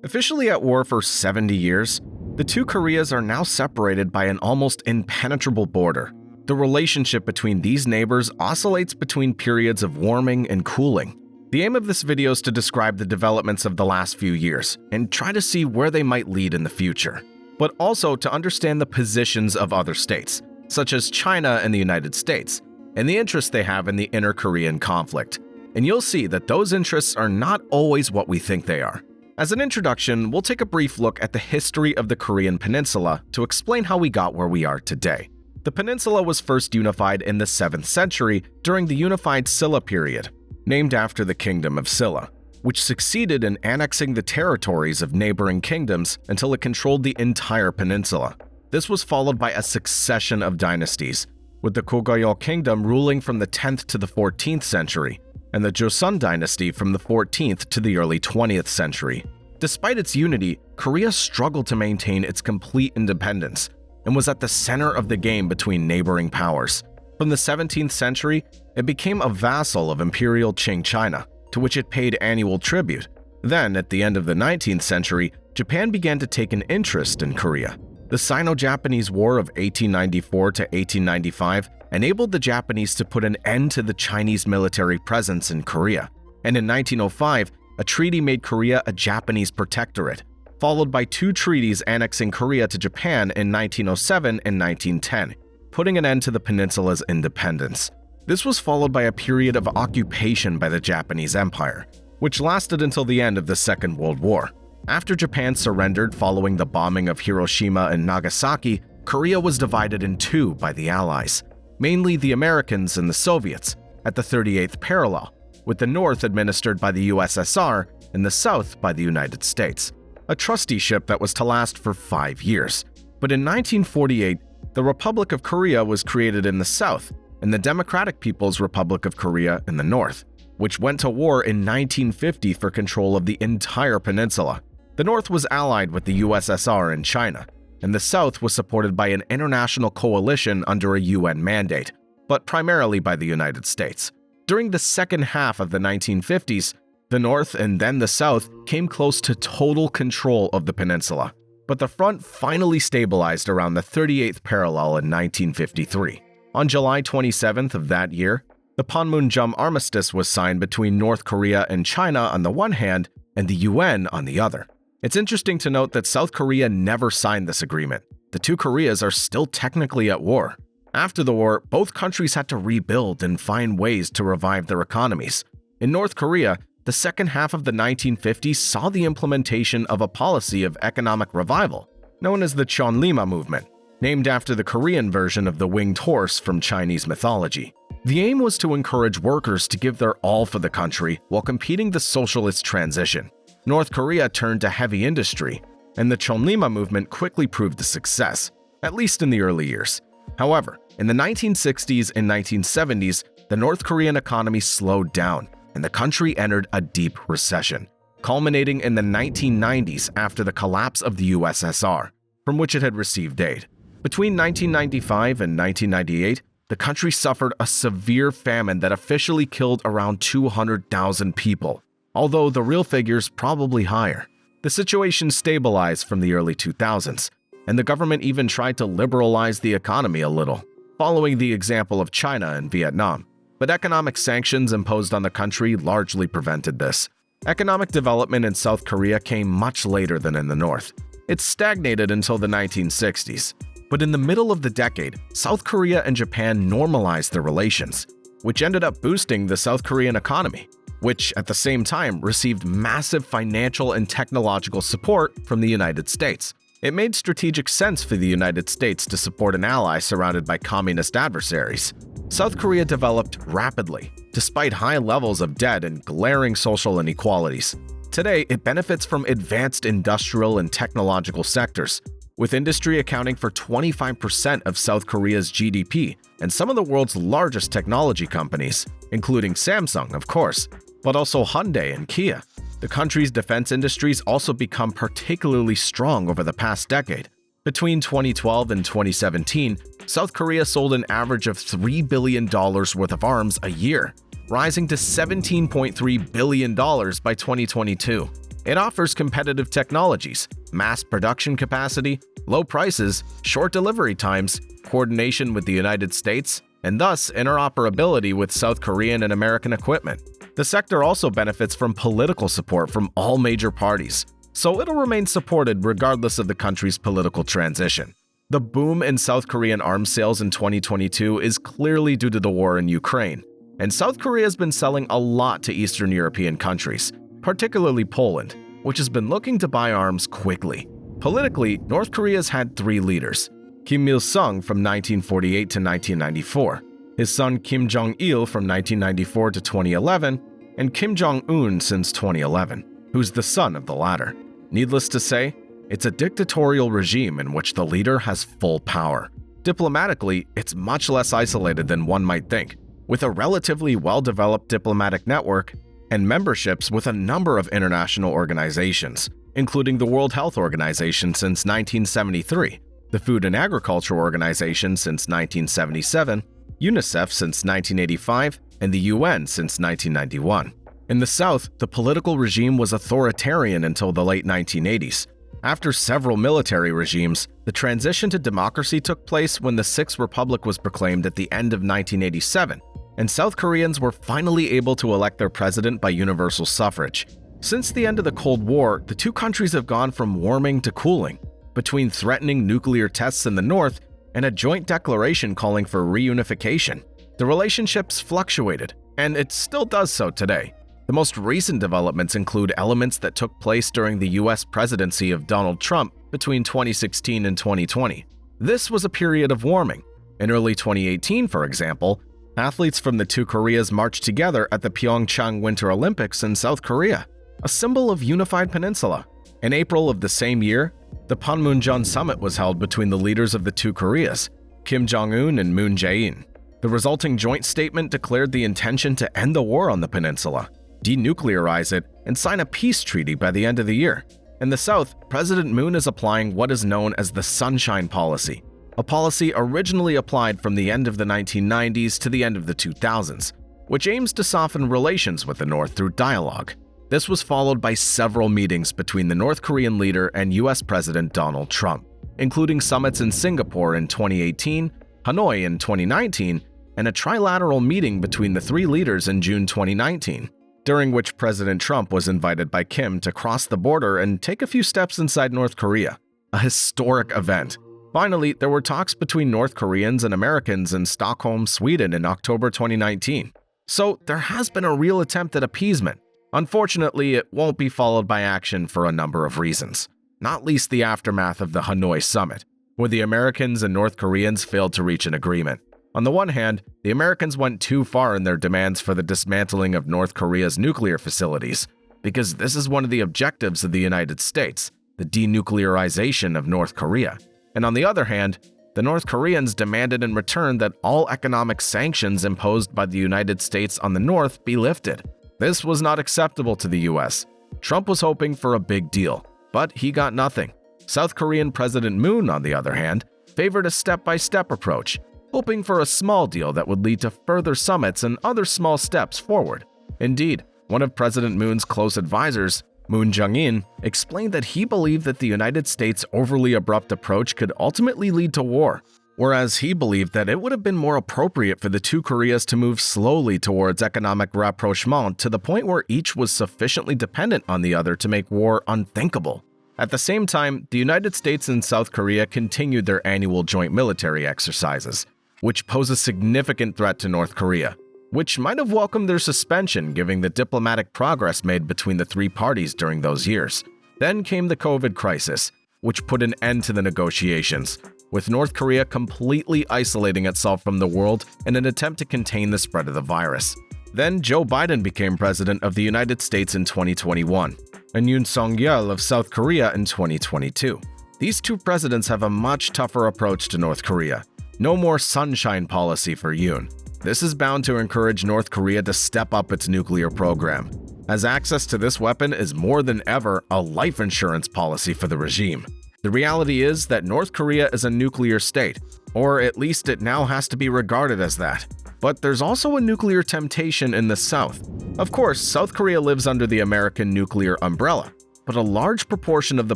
Officially at war for 70 years, the two Koreas are now separated by an almost impenetrable border. The relationship between these neighbors oscillates between periods of warming and cooling. The aim of this video is to describe the developments of the last few years and try to see where they might lead in the future, but also to understand the positions of other states, such as China and the United States, and the interest they have in the inter-Korean conflict. And you'll see that those interests are not always what we think they are. As an introduction, we'll take a brief look at the history of the Korean peninsula to explain how we got where we are today. The peninsula was first unified in the 7th century during the unified Silla period, named after the Kingdom of Silla, which succeeded in annexing the territories of neighboring kingdoms until it controlled the entire peninsula. This was followed by a succession of dynasties, with the Goguryeo Kingdom ruling from the 10th to the 14th century, and the Joseon dynasty from the 14th to the early 20th century. Despite its unity, Korea struggled to maintain its complete independence and was at the center of the game between neighboring powers. From the 17th century, it became a vassal of Imperial Qing China, to which it paid annual tribute. Then, at the end of the 19th century, Japan began to take an interest in Korea. The Sino-Japanese War of 1894 to 1895 enabled the Japanese to put an end to the Chinese military presence in Korea, and in 1905, a treaty made Korea a Japanese protectorate, followed by two treaties annexing Korea to Japan in 1907 and 1910, putting an end to the peninsula's independence. This was followed by a period of occupation by the Japanese Empire, which lasted until the end of the Second World War. After Japan surrendered following the bombing of Hiroshima and Nagasaki, Korea was divided in two by the Allies, mainly the Americans and the Soviets, at the 38th parallel, with the North administered by the USSR and the South by the United States, a trusteeship that was to last for 5 years. But in 1948, the Republic of Korea was created in the South and the Democratic People's Republic of Korea in the North, which went to war in 1950 for control of the entire peninsula. The North was allied with the USSR and China, and the South was supported by an international coalition under a UN mandate, but primarily by the United States. During the second half of the 1950s, the North and then the South came close to total control of the peninsula, but the front finally stabilized around the 38th parallel in 1953. On July 27th of that year, the Panmunjom Armistice was signed between North Korea and China on the one hand and the UN on the other. It's interesting to note that South Korea never signed this agreement. The two Koreas are still technically at war. After the war, both countries had to rebuild and find ways to revive their economies. In North Korea, the second half of the 1950s saw the implementation of a policy of economic revival, known as the Chonlima movement, named after the Korean version of the winged horse from Chinese mythology. The aim was to encourage workers to give their all for the country while competing the socialist transition. North Korea turned to heavy industry, and the Chonlima movement quickly proved a success, at least in the early years. However, in the 1960s and 1970s, the North Korean economy slowed down, and the country entered a deep recession, culminating in the 1990s after the collapse of the USSR, from which it had received aid. Between 1995 and 1998, the country suffered a severe famine that officially killed around 200,000 people, although the real figure's probably higher. The situation stabilized from the early 2000s, and the government even tried to liberalize the economy a little, following the example of China and Vietnam. But economic sanctions imposed on the country largely prevented this. Economic development in South Korea came much later than in the North. It stagnated until the 1960s. But in the middle of the decade, South Korea and Japan normalized their relations, which ended up boosting the South Korean economy, which at the same time received massive financial and technological support from the United States. It made strategic sense for the United States to support an ally surrounded by communist adversaries. South Korea developed rapidly, despite high levels of debt and glaring social inequalities. Today, it benefits from advanced industrial and technological sectors, with industry accounting for 25% of South Korea's GDP and some of the world's largest technology companies, including Samsung, of course, but also Hyundai and Kia. The country's defense industries also become particularly strong over the past decade. Between 2012 and 2017, South Korea sold an average of $3 billion worth of arms a year, rising to $17.3 billion by 2022. It offers competitive technologies, mass production capacity, low prices, short delivery times, coordination with the United States, and thus interoperability with South Korean and American equipment. The sector also benefits from political support from all major parties, so it'll remain supported regardless of the country's political transition. The boom in South Korean arms sales in 2022 is clearly due to the war in Ukraine, and South Korea has been selling a lot to Eastern European countries, particularly Poland, which has been looking to buy arms quickly. Politically, North Korea's had three leaders: Kim Il-sung from 1948 to 1994, his son Kim Jong-il from 1994 to 2011, and Kim Jong-un since 2011, who's the son of the latter. Needless to say, it's a dictatorial regime in which the leader has full power. Diplomatically, it's much less isolated than one might think, with a relatively well-developed diplomatic network and memberships with a number of international organizations, including the World Health Organization since 1973, the Food and Agriculture Organization since 1977, UNICEF since 1985, and the UN since 1991. In the South, the political regime was authoritarian until the late 1980s. After several military regimes, the transition to democracy took place when the Sixth Republic was proclaimed at the end of 1987, and South Koreans were finally able to elect their president by universal suffrage. Since the end of the Cold War, the two countries have gone from warming to cooling, between threatening nuclear tests in the north and a joint declaration calling for reunification. The relationships fluctuated, and it still does so today. The most recent developments include elements that took place during the US presidency of Donald Trump between 2016 and 2020. This was a period of warming. In early 2018, for example, athletes from the two Koreas marched together at the Pyeongchang Winter Olympics in South Korea, a symbol of unified peninsula. In April of the same year, the Panmunjom Summit was held between the leaders of the two Koreas, Kim Jong-un and Moon Jae-in. The resulting joint statement declared the intention to end the war on the peninsula, denuclearize it, and sign a peace treaty by the end of the year. In the South, President Moon is applying what is known as the Sunshine Policy, a policy originally applied from the end of the 1990s to the end of the 2000s, which aims to soften relations with the North through dialogue. This was followed by several meetings between the North Korean leader and US President Donald Trump, including summits in Singapore in 2018, Hanoi in 2019, and a trilateral meeting between the three leaders in June 2019, during which President Trump was invited by Kim to cross the border and take a few steps inside North Korea, a historic event. Finally, there were talks between North Koreans and Americans in Stockholm, Sweden in October 2019. So there has been a real attempt at appeasement. Unfortunately, it won't be followed by action for a number of reasons, not least the aftermath of the Hanoi summit, where the Americans and North Koreans failed to reach an agreement. On the one hand, the Americans went too far in their demands for the dismantling of North Korea's nuclear facilities, because this is one of the objectives of the United States, the denuclearization of North Korea. And on the other hand, the North Koreans demanded in return that all economic sanctions imposed by the United States on the North be lifted. This was not acceptable to the US. Trump was hoping for a big deal, but he got nothing. South Korean President Moon, on the other hand, favored a step-by-step approach, hoping for a small deal that would lead to further summits and other small steps forward. Indeed, one of President Moon's close advisors, Moon Jae-in, explained that he believed that the United States' overly abrupt approach could ultimately lead to war, whereas he believed that it would have been more appropriate for the two Koreas to move slowly towards economic rapprochement to the point where each was sufficiently dependent on the other to make war unthinkable. At the same time, the United States and South Korea continued their annual joint military exercises, which pose a significant threat to North Korea, which might have welcomed their suspension given the diplomatic progress made between the three parties during those years. Then came the COVID crisis, which put an end to the negotiations, with North Korea completely isolating itself from the world in an attempt to contain the spread of the virus. Then Joe Biden became president of the United States in 2021, and Yoon Song-yeol of South Korea in 2022. These two presidents have a much tougher approach to North Korea. No more sunshine policy for Yoon. This is bound to encourage North Korea to step up its nuclear program, as access to this weapon is more than ever a life insurance policy for the regime. The reality is that North Korea is a nuclear state, or at least it now has to be regarded as that. But there's also a nuclear temptation in the South. Of course, South Korea lives under the American nuclear umbrella, but a large proportion of the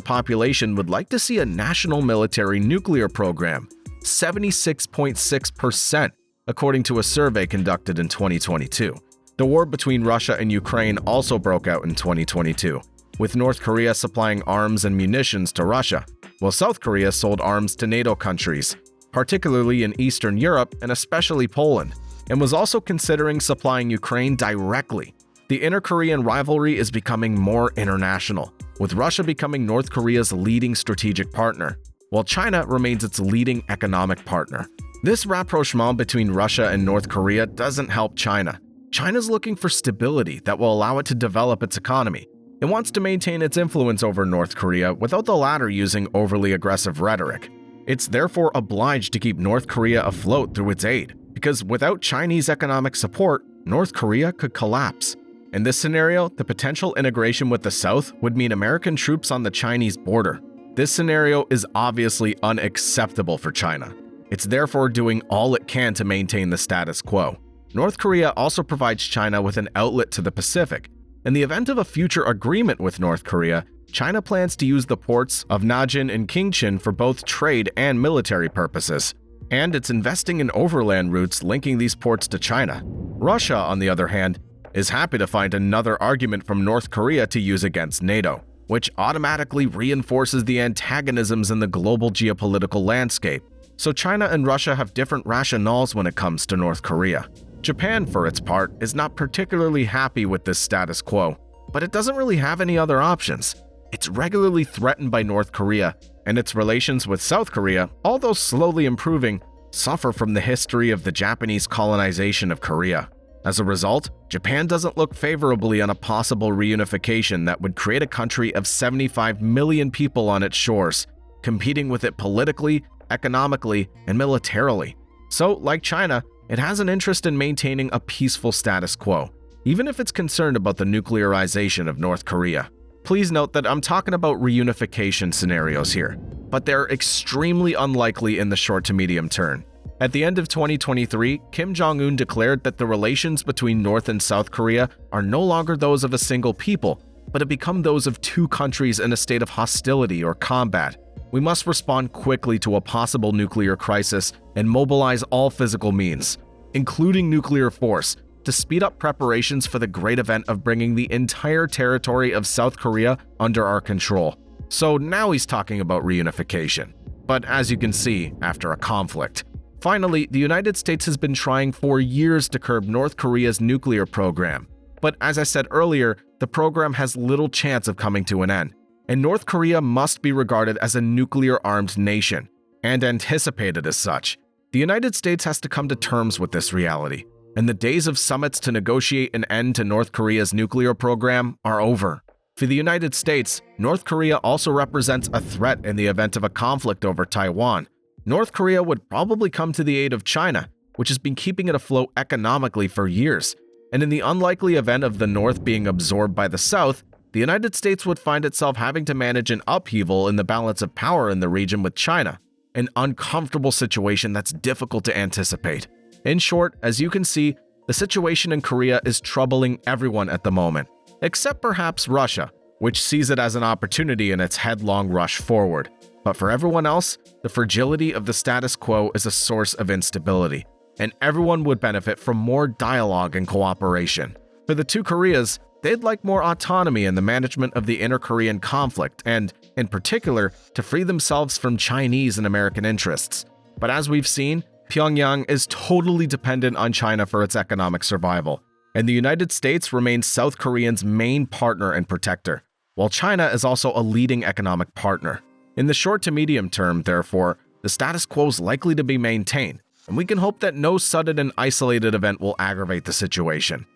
population would like to see a national military nuclear program, 76.6%, according to a survey conducted in 2022. The war between Russia and Ukraine also broke out in 2022, with North Korea supplying arms and munitions to Russia, while South Korea sold arms to NATO countries, particularly in Eastern Europe and especially Poland, and was also considering supplying Ukraine directly. The inter-Korean rivalry is becoming more international, with Russia becoming North Korea's leading strategic partner, while China remains its leading economic partner. This rapprochement between Russia and North Korea doesn't help China. China's looking for stability that will allow it to develop its economy. It wants to maintain its influence over North Korea without the latter using overly aggressive rhetoric. It's therefore obliged to keep North Korea afloat through its aid, because without Chinese economic support, North Korea could collapse. In this scenario, the potential integration with the South would mean American troops on the Chinese border. This scenario is obviously unacceptable for China. It's therefore doing all it can to maintain the status quo. North Korea also provides China with an outlet to the Pacific. In the event of a future agreement with North Korea, China plans to use the ports of Najin and Kingchin for both trade and military purposes, and it's investing in overland routes linking these ports to China. Russia, on the other hand, is happy to find another argument from North Korea to use against NATO, which automatically reinforces the antagonisms in the global geopolitical landscape. So China and Russia have different rationales when it comes to North Korea. Japan, for its part, is not particularly happy with this status quo, but it doesn't really have any other options. It's regularly threatened by North Korea, and its relations with South Korea, although slowly improving, suffer from the history of the Japanese colonization of Korea. As a result, Japan doesn't look favorably on a possible reunification that would create a country of 75 million people on its shores, competing with it politically, economically, and militarily. So, like China, it has an interest in maintaining a peaceful status quo, even if it's concerned about the nuclearization of North Korea. Please note that I'm talking about reunification scenarios here, but they're extremely unlikely in the short to medium term. At the end of 2023, Kim Jong-un declared that the relations between North and South Korea are no longer those of a single people, but have become those of two countries in a state of hostility or combat. We must respond quickly to a possible nuclear crisis and mobilize all physical means, including nuclear force, to speed up preparations for the great event of bringing the entire territory of South Korea under our control. So now he's talking about reunification. But as you can see, after a conflict. Finally, the United States has been trying for years to curb North Korea's nuclear program. But as I said earlier, the program has little chance of coming to an end, and North Korea must be regarded as a nuclear-armed nation, and anticipated as such. The United States has to come to terms with this reality, and the days of summits to negotiate an end to North Korea's nuclear program are over. For the United States, North Korea also represents a threat in the event of a conflict over Taiwan. North Korea would probably come to the aid of China, which has been keeping it afloat economically for years. And in the unlikely event of the North being absorbed by the South, the United States would find itself having to manage an upheaval in the balance of power in the region with China, an uncomfortable situation that's difficult to anticipate. In short, as you can see, the situation in Korea is troubling everyone at the moment, except perhaps Russia, which sees it as an opportunity in its headlong rush forward. But for everyone else, the fragility of the status quo is a source of instability, and everyone would benefit from more dialogue and cooperation. For the two Koreas, they'd like more autonomy in the management of the inter-Korean conflict and, in particular, to free themselves from Chinese and American interests. But as we've seen, Pyongyang is totally dependent on China for its economic survival, and the United States remains South Korea's main partner and protector, while China is also a leading economic partner. In the short to medium term, therefore, the status quo is likely to be maintained, and we can hope that no sudden and isolated event will aggravate the situation.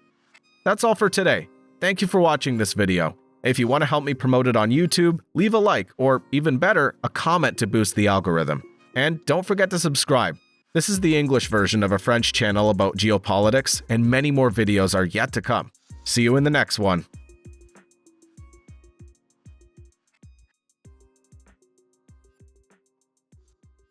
That's all for today. Thank you for watching this video. If you want to help me promote it on YouTube, leave a like, or even better, a comment to boost the algorithm. And don't forget to subscribe. This is the English version of a French channel about geopolitics, and many more videos are yet to come. See you in the next one.